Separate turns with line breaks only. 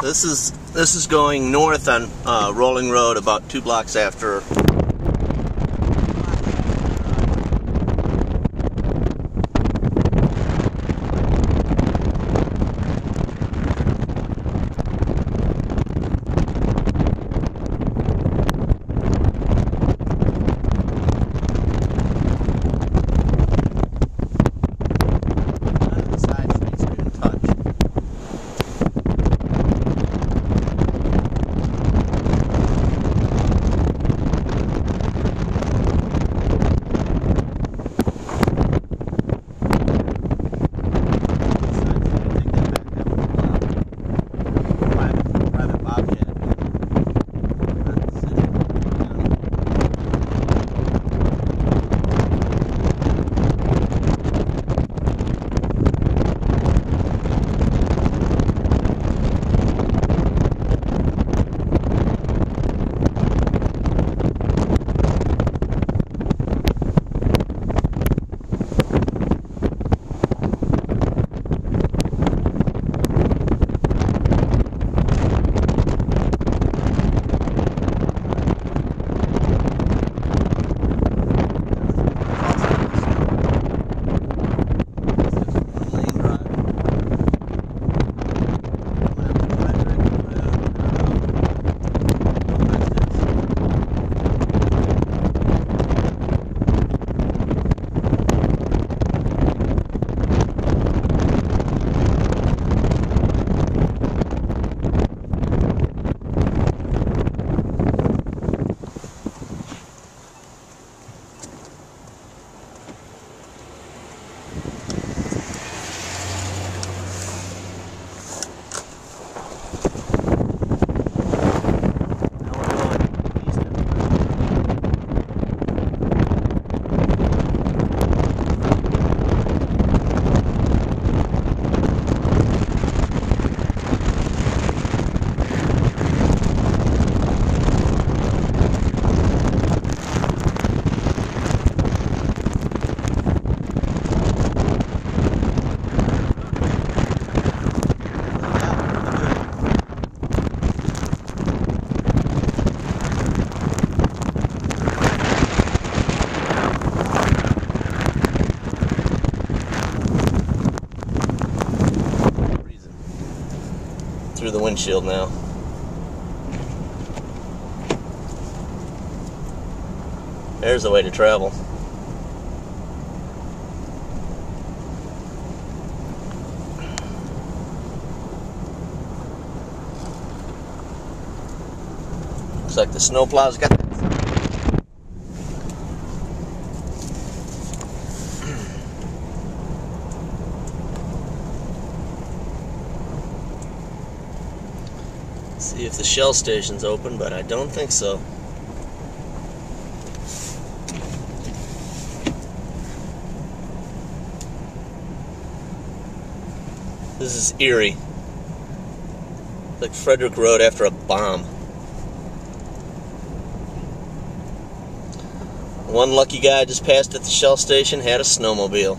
This is going north on Rolling Road about 2 blocks after. Through the windshield now. There's the way to travel. Looks like the snowplow's got see if the Shell station's open, but I don't think so. This is eerie. Like Frederick Road after a bomb. One lucky guy just passed at the Shell station, had a snowmobile.